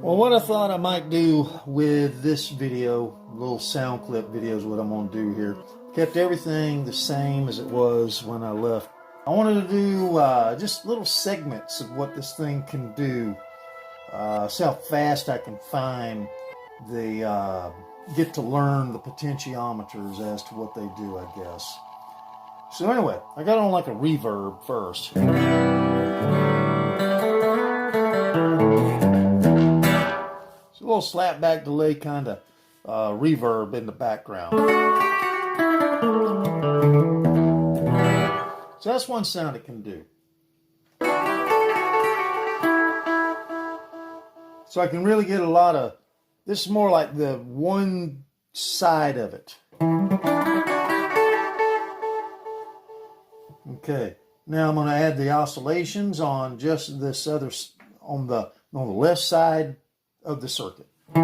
Well, what I thought I might do with this video, little sound clip video is what I'm going to do here. Kept everything the same as it was when I left. I wanted to do just little segments of what this thing can do. See how fast I can find the, get to learn the potentiometers as to what they do, I guess. So anyway, I got on like a reverb first. A little slapback delay kind of reverb in the background. So that's one sound it can do. So I can really get a lot of, this is more like the one side of it. Okay, now I'm going to add the oscillations on just this other, on the left side of the circuit. All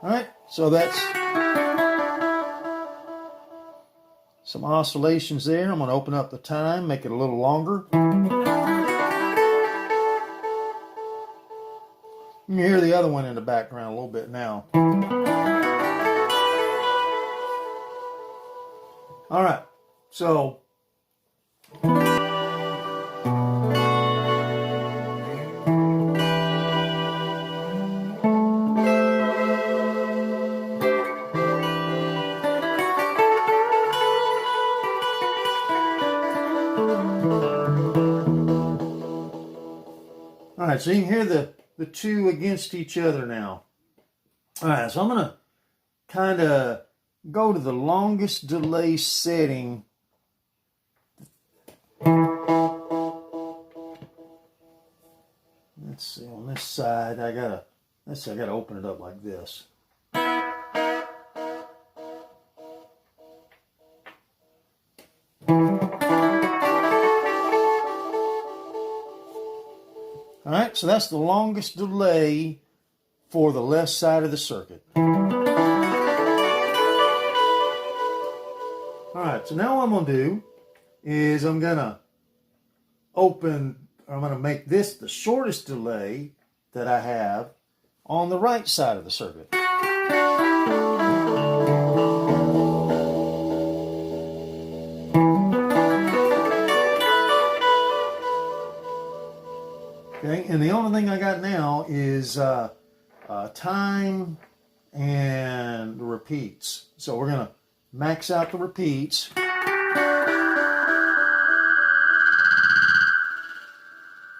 right, so that's some oscillations there. I'm going to open up the time, make it a little longer. You can hear the other one in the background a little bit now. All right, so all right, so you can hear the two against each other now. All right, so I'm going to kind of go to the longest delay setting. Let's see, on this side, I gotta open it up like this. All right, so that's the longest delay for the left side of the circuit. All right, so now what I'm going to do is I'm going to make this the shortest delay that I have on the right side of the circuit. Okay, and the only thing I got now is time and the repeats. So we're going to max out the repeats. If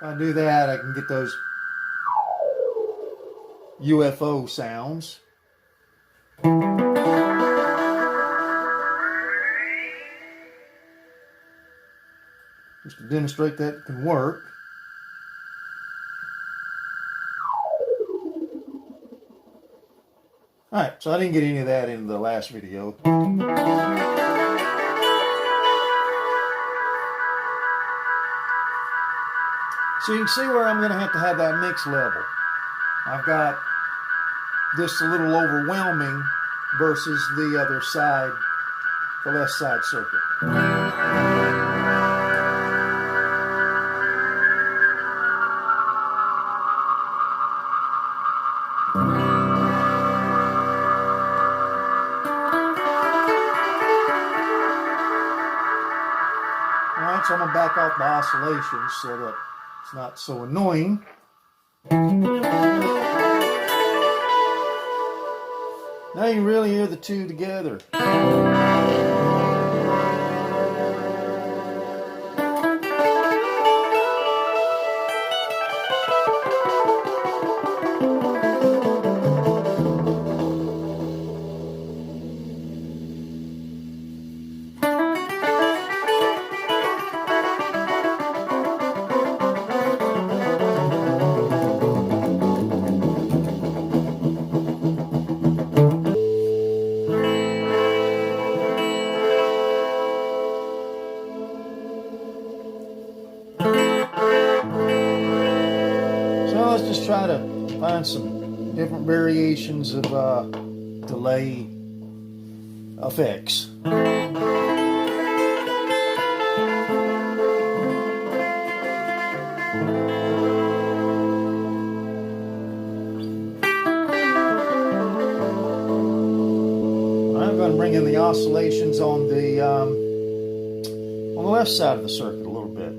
I do that, I can get those UFO sounds. Just to demonstrate that it can work. Alright, so I didn't get any of that in the last video. So you can see where I'm going to have that mix level. I've got this a little overwhelming versus the other side, the left side circuit. Alright, so I'm going to back off the oscillations so that it's not so annoying. Now you really hear the two together. Let's just try to find some different variations of delay effects. the oscillations on the left side of the circuit a little bit.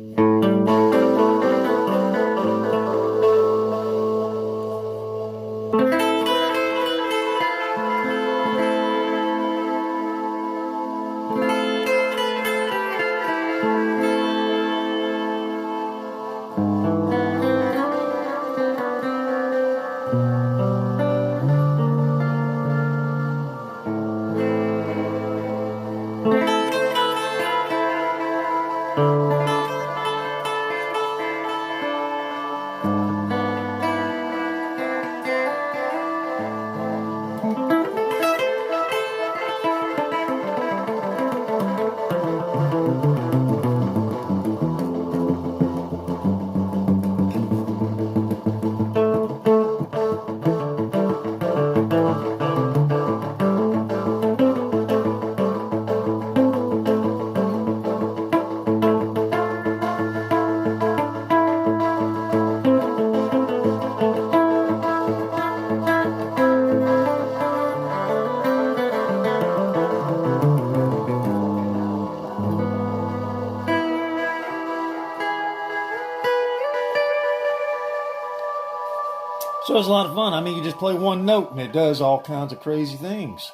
So it's a lot of fun. I mean, you just play one note and it does all kinds of crazy things.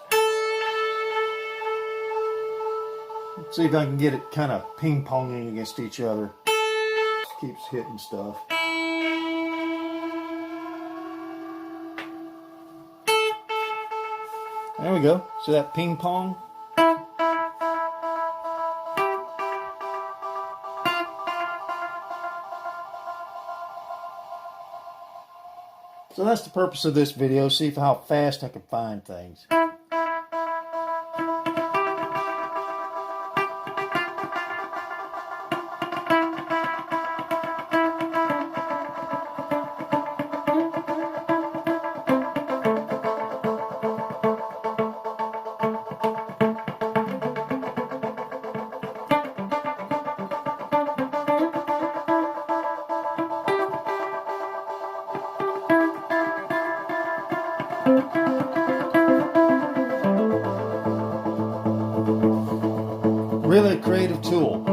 Let's see if I can get it kind of ping-ponging against each other. Keeps hitting stuff. There we go. See that ping-pong? So that's the purpose of this video, see how fast I can find things. Really a creative tool.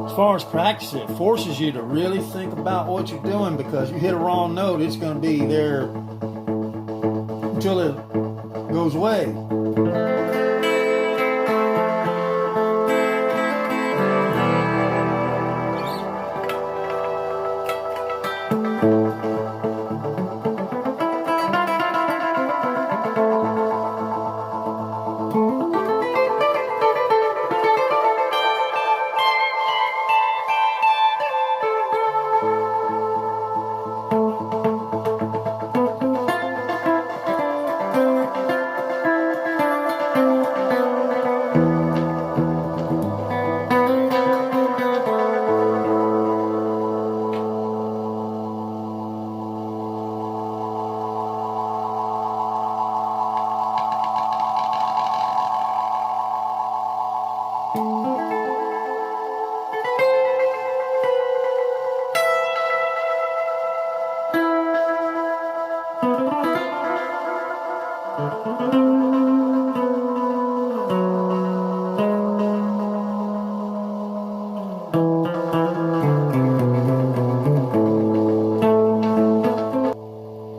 As far as practice, it forces you to really think about what you're doing, because you hit a wrong note, it's going to be there until it goes away.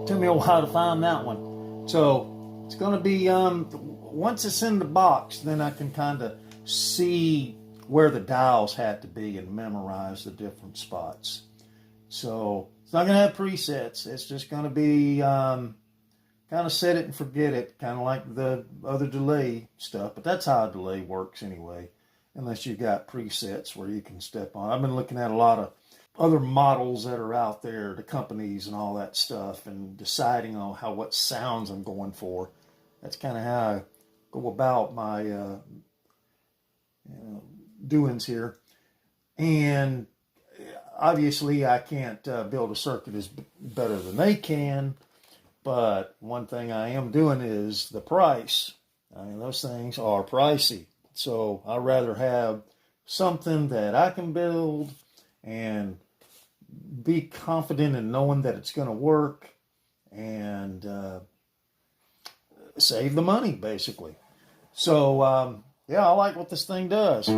Took me a while to find that one. So it's going to be, once it's in the box, then I can kind of see where the dials had to be and memorize the different spots. So It's not going to have presets. It's just going to be kind of set it and forget it, kind of like the other delay stuff. But that's how a delay works anyway, unless you've got presets where you can step on. I've been looking at a lot of other models that are out there, the companies and all that stuff, and deciding on what sounds I'm going for. That's kind of how I go about my doings here. And obviously I can't build a circuit as better than they can, but one thing I am doing is the price. I mean, those things are pricey. So I'd rather have something that I can build and be confident in knowing that it's going to work and save the money, basically. So, yeah, I like what this thing does.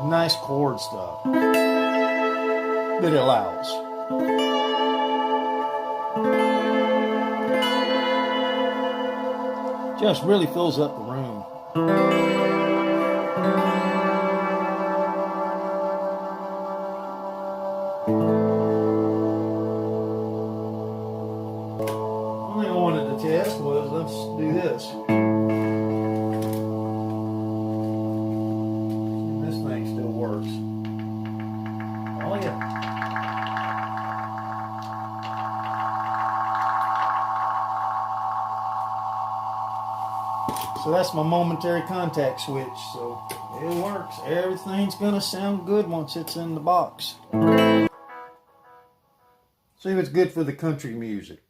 Nice chord stuff that it allows. Just really fills up the room. One thing I wanted to test was, let's do this. This thing still works. Oh yeah. So that's my momentary contact switch. So it works. Everything's going to sound good once it's in the box. See if it's good for the country music.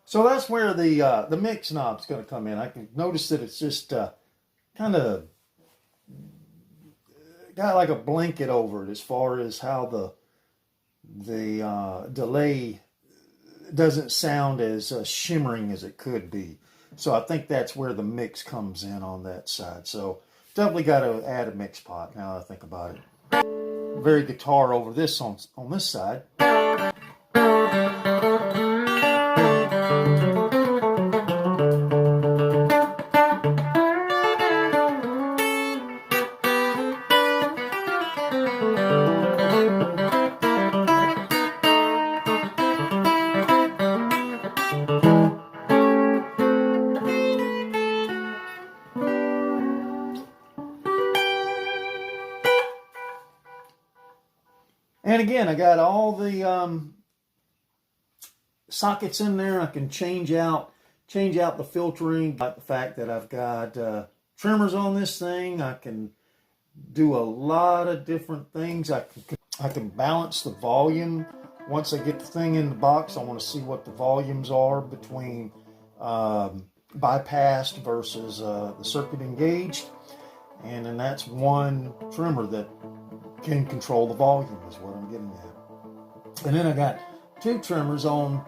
So that's where the mix knob's going to come in. I can notice that it's just kind of got like a blanket over it as far as how the delay doesn't sound as shimmering as it could be. So I think that's where the mix comes in on that side. So definitely got to add a mix pot now that I think about it. Very guitar over this on this side. And again, I got all the sockets in there. I can change out the filtering. Like the fact that I've got trimmers on this thing. I can do a lot of different things. I can balance the volume. Once I get the thing in the box, I want to see what the volumes are between bypassed versus the circuit engaged. And then that's one trimmer that can control the volume is what I'm getting at. And then I got two trimmers on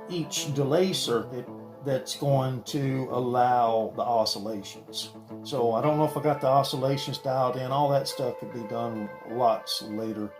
each delay circuit that's going to allow the oscillations. So I don't know if I got the oscillations dialed in. All that stuff could be done lots later.